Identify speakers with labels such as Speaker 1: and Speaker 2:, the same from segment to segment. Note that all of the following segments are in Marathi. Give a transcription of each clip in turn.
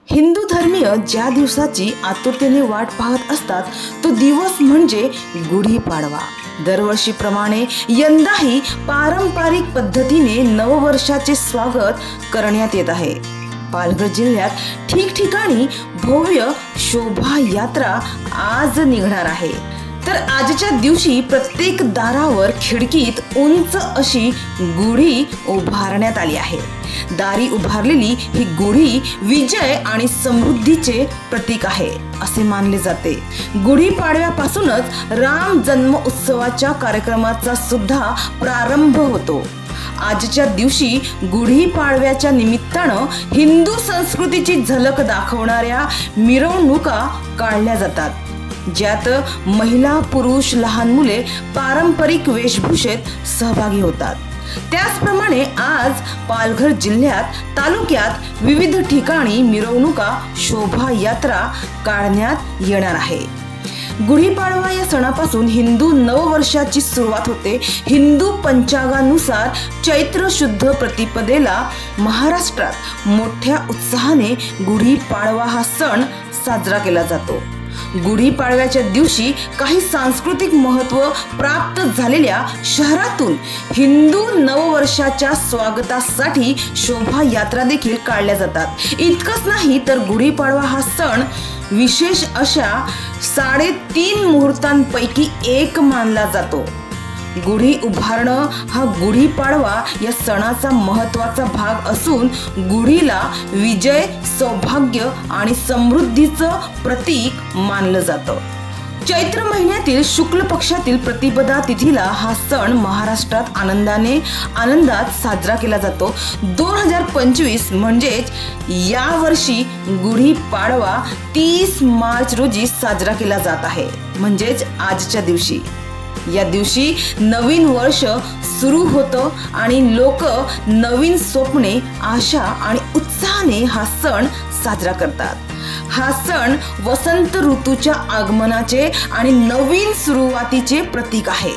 Speaker 1: हिंदू धर्मीय ज्या दिवसाची आतुरतेने वाट पाहत असतात तो दिवस म्हणजे गुढीपाडवा। दरवर्षीप्रमाणे यंदाही पारंपरिक पद्धतीने नववर्षाचे स्वागत करण्यात येत आहे। पालघर जिल्ह्यात ठिकठिकाणी भव्य शोभा यात्रा आज निघणार आहे। तर आजच्या दिवशी प्रत्येक दारावर खिडकीत उंच अशी गुढी उभारण्यात आली आहे। दारी उभारलेली ही गुढी विजय आणि समृद्धीचे प्रतीक आहे असे मानले जाते। गुढीपाडव्यापासूनच राम जन्म उत्सवाच्या कार्यक्रमाचा सुद्धा प्रारंभ होतो। आजच्या दिवशी गुढीपाडव्याच्या निमित्तानं हिंदू संस्कृतीची झलक दाखवणाऱ्या मिरवणुका काढल्या जातात, ज्यात महिला पुरुष लहान मुले पारंपरिक वेशभूषेत सहभागी होतात। त्याचप्रमाणे आज पालघर जिल्ह्यात तालुक्यात विविध ठिकाणी मिरवणुका शोभा यात्रा काढण्यात येणार आहे। गुढीपाडवा या सणापासून हिंदू नववर्षाची सुरुवात होते। हिंदू पंचांगानुसार चैत्र शुद्ध प्रतिपदेला महाराष्ट्रात मोठ्या उत्साहाने गुढीपाडवा हा सण साजरा केला जातो। गुढीपाडव्याच्या दिवशी काही सांस्कृतिक महत्त्व प्राप्त झालेल्या शहरातून हिंदू नववर्षाच्या स्वागतासाठी शोभा यात्रा देखील काढल्या जातात। इतकंच नाही तर गुढीपाडवा हा सण विशेष अशा 3.5 मुहूर्तांपैकी एक मानला जातो। गुढी उभारणं हा गुढीपाडवा या सणाचा महत्त्वाचा भाग असून गुढीला विजय, सौभाग्य आणि समृद्धीचं प्रतीक मानलं जातं। चैत्र महिन्यातील शुक्ल पक्षातील प्रतिपदा तिथीला हा सण महाराष्ट्रात आनंदात साजरा केला जातो। 2025 म्हणजेच या वर्षी गुढीपाडवा 30 मार्च रोजी साजरा केला जात आहे, म्हणजेच आजच्या दिवशी। या दिवशी नवीन वर्ष सुरू होतं आणि लोक नवीन स्वप्ने, आशा आणि उत्साहाने हा सण साजरा करतात। हा सण वसंत ऋतूच्या आगमनाचे आणि नवीन सुरुवातीचे प्रतीक आहे।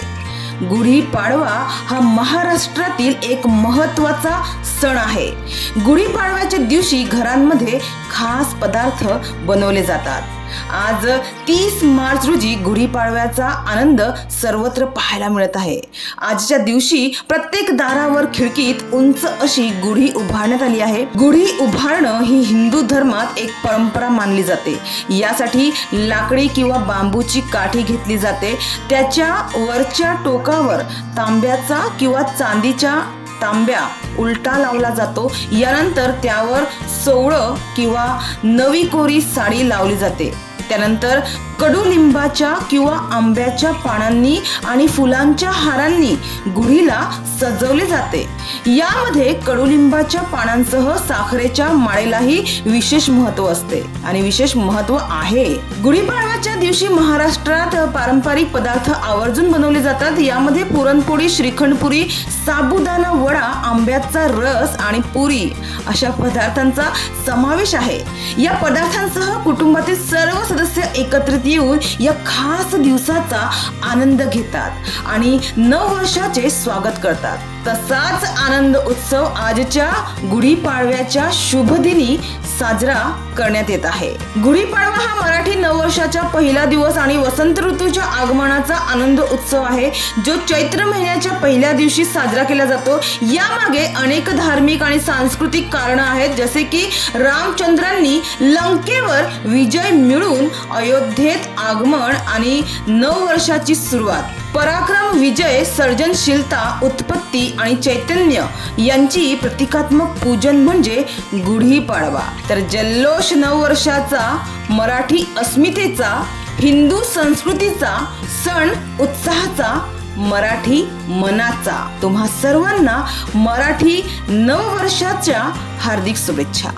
Speaker 1: गुढीपाडवा हा महाराष्ट्रातील एक महत्त्वाचा सण आहे। गुढीपाडव्याच्या दिवशी घरांमध्ये खास पदार्थ बनवले जातात। आज 30 मार्च रोजी गुढीपाडव्याचा आनंद सर्वत्र पाहायला मिळत आहे। आजच्या दिवशी प्रत्येक दारावर खिडकीत उंच अशी गुढी उभारण्यात आली आहे। गुढी उभारणं ही हिंदू धर्मात एक परंपरा मानली जाते। यासाठी लाकडी किंवा बांबूची काठी घेतली जाते। त्याच्या वरच्या टोकावर तांब्याचा किंवा चांदीचा तांब्या उलटा लावला जातो। यानंतर त्यावर सोवळं किंवा नवी कोरी साडी लावली जाते। त्यानंतर कडुलिंबाच्या किंवा आंब्याच्या पानांनी आणि फुलांच्या हारांनी गुढीला सजवले जाते। यामध्ये कडुलिंबाच्या पानांसह साखरेच्या माळेलाही विशेष महत्त्व असते आणि विशेष महत्त्व आहे। गुढीपाडव्याच्या दिवशी महाराष्ट्रात पारंपरिक पदार्थ आवर्जून बनवले जातात। यामध्ये पुरणपोळी, श्रीखंडपुरी, साबुदाणा वडा, आंब्याचा रस आणि पुरी अशा पदार्थांचा समावेश आहे। या पदार्थांसह कुटुंबातील सर्व सदस्य एकत्रित येऊन या खास दिवसाचा आनंद घेतात आणि नववर्षाचे स्वागत करतात। तसाच आनंद उत्सव आजच्या गुढीपाडव्याच्या शुभ दिनी साजरा करण्यात येत आहे। गुढीपाडवा हा मराठी नववर्षाचा पहिला दिवस आणि वसंत ऋतूच्या आगमनाचा आनंद उत्सव आहे, जो चैत्र महिन्याच्या पहिल्या दिवशी साजरा केला जातो। यामागे अनेक धार्मिक आणि सांस्कृतिक कारणं आहेत, जसे की रामचंद्रांनी लंकेवर विजय मिळवून अयोध्येत आगमन आणि नववर्षाची सुरुवात, पराक्रम, विजय, सर्जनशीलता, उत्पत्ती आणि चैतन्य यांची प्रतिकात्मक पूजन म्हणजे गुढीपाडवा। तर जल्लोष नववर्षाचा, मराठी अस्मितेचा, हिंदू संस्कृतीचा, सण उत्साहाचा, मराठी मनाचा। तुम्हा सर्वांना मराठी नववर्षाच्या हार्दिक शुभेच्छा।